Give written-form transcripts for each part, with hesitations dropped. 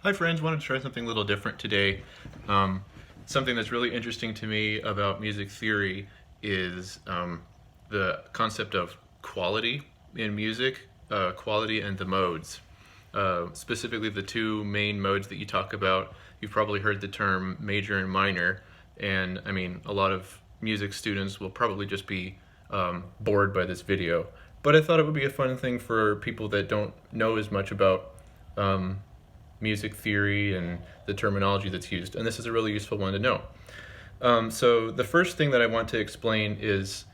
Hi friends, wanted to try something a little different today. Something that's really interesting to me about music theory is the concept of quality in music, quality and the modes. Specifically the two main modes that you talk about. You've probably heard the term major and minor, and I mean a lot of music students will probably just be bored by this video. But I thought it would be a fun thing for people that don't know as much about music theory and the terminology that's used, and this is a really useful one to know. So the first thing that I want to explain is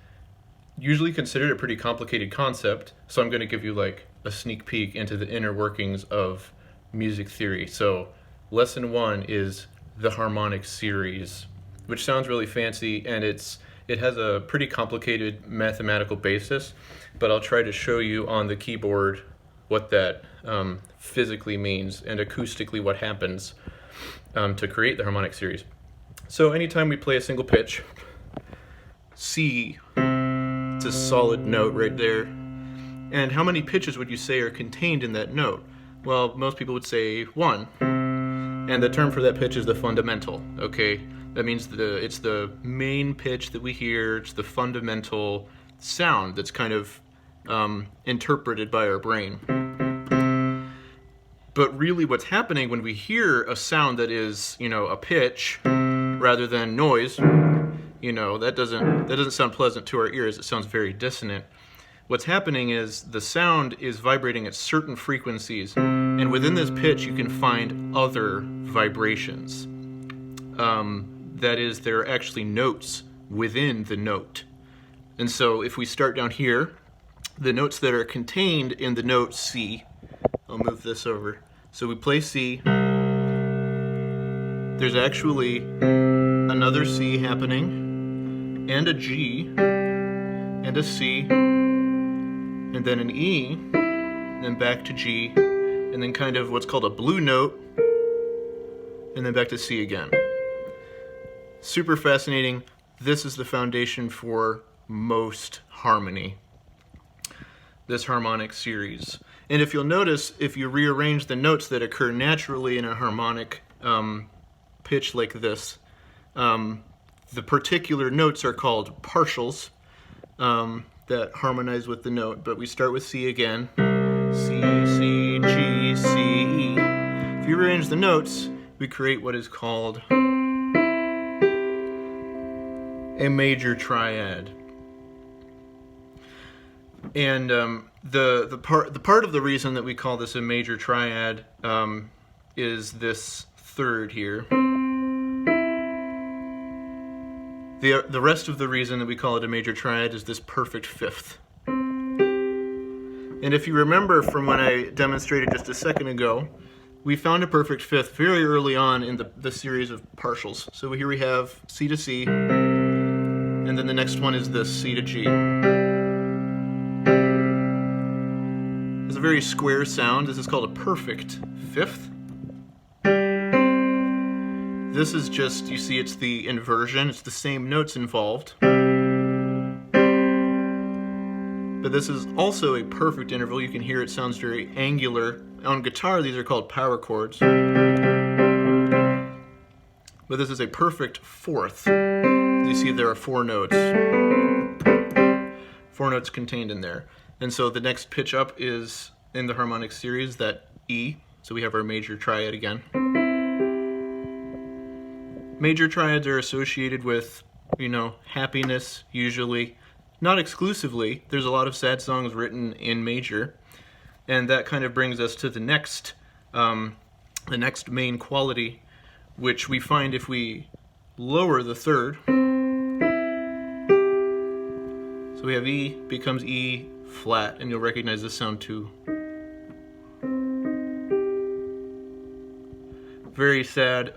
usually considered a pretty complicated concept, so I'm going to give you like a sneak peek into the inner workings of music theory. So lesson one is the harmonic series, which sounds really fancy, and it has a pretty complicated mathematical basis, but I'll try to show you on the keyboard what that physically means and acoustically what happens to create the harmonic series. So anytime we play a single pitch, C, it's a solid note right there. And how many pitches would you say are contained in that note? Well, most people would say one. And the term for that pitch is the fundamental, okay? That means it's the main pitch that we hear, it's the fundamental sound that's kind of interpreted by our brain. But really what's happening when we hear a sound that is, a pitch rather than noise, that doesn't sound pleasant to our ears. It sounds very dissonant. What's happening is the sound is vibrating at certain frequencies, and within this pitch you can find other vibrations. That is, there are actually notes within the note. And so if we start down here, the notes that are contained in the note C, I'll move this over. So we play C. There's actually another C happening, and a G, and a C, and then an E, and then back to G, and then kind of what's called a blue note, and then back to C again. Super fascinating. This is the foundation for most harmony, this harmonic series. And if you'll notice, if you rearrange the notes that occur naturally in a harmonic pitch like this, the particular notes are called partials that harmonize with the note. But we start with C again. C, C, G, C, E. If you rearrange the notes, we create what is called a major triad. And the part of the reason that we call this a major triad is this third here. The rest of the reason that we call it a major triad is this perfect fifth. And if you remember from when I demonstrated just a second ago, we found a perfect fifth very early on in the series of partials. So here we have C to C, and then the next one is this C to G. It's a very square sound. This is called a perfect fifth. This is just, you see, it's the inversion. It's the same notes involved. But this is also a perfect interval. You can hear it sounds very angular. On guitar, these are called power chords. But this is a perfect fourth. As you see, there are four notes. Four notes contained in there. And so the next pitch up is in the harmonic series, that E. So we have our major triad again. Major triads are associated with, happiness usually. Not exclusively. There's a lot of sad songs written in major. And that kind of brings us to the next main quality, which we find if we lower the third. So we have E becomes E flat, and you'll recognize this sound too. Very sad.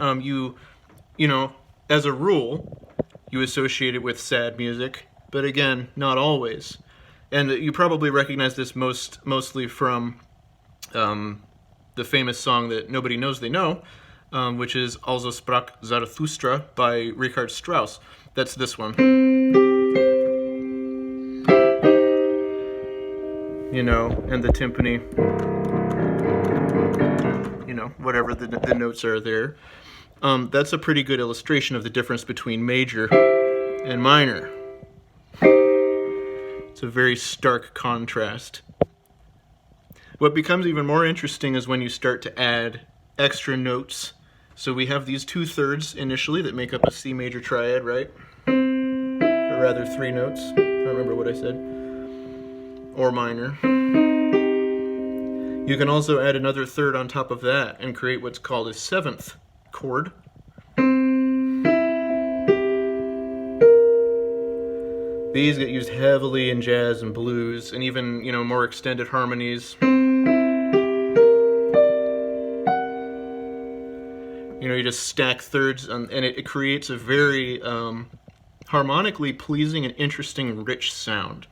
As a rule, you associate it with sad music, but again, not always. And you probably recognize this mostly from the famous song that nobody knows they know, which is Also sprach Zarathustra by Richard Strauss. That's this one. And the timpani, whatever the notes are there. That's a pretty good illustration of the difference between major and minor. It's a very stark contrast. What becomes even more interesting is when you start to add extra notes. So we have these 2/3 initially that make up a C major triad, right? Or rather 3 notes. I don't remember what I said. Or minor. You can also add another 1/3 on top of that and create what's called a 7th chord. These get used heavily in jazz and blues and even, more extended harmonies. You just stack thirds and it creates a very harmonically pleasing and interesting, rich sound.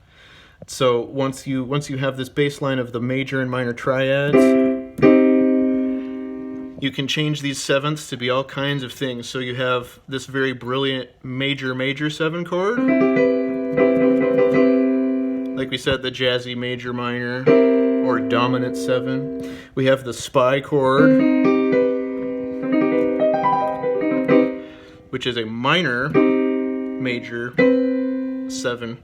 So once you have this bass line of the major and minor triads, you can change these 7ths to be all kinds of things. So you have this very brilliant major 7 chord. Like we said, the jazzy major minor or dominant 7. We have the spy chord, which is a minor major 7.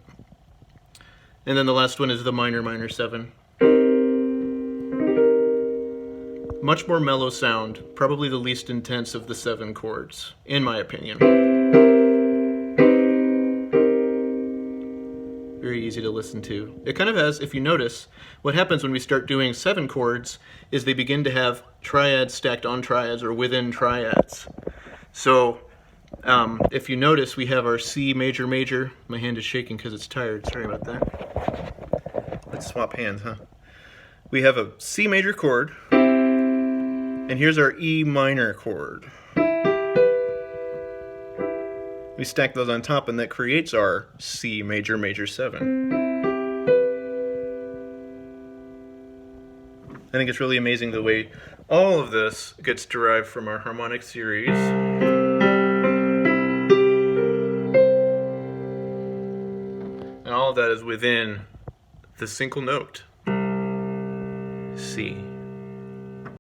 And then the last one is the minor 7. Much more mellow sound, probably the least intense of the 7 chords, in my opinion. Very easy to listen to. It kind of has, if you notice, what happens when we start doing 7 chords is they begin to have triads stacked on triads or within triads. So if you notice, we have our C major. My hand is shaking because it's tired. Sorry about that. Let's swap hands, huh? We have a C major chord, and here's our E minor chord. We stack those on top, and that creates our C major 7. I think it's really amazing the way all of this gets derived from our harmonic series. And all of that is within the single note, C.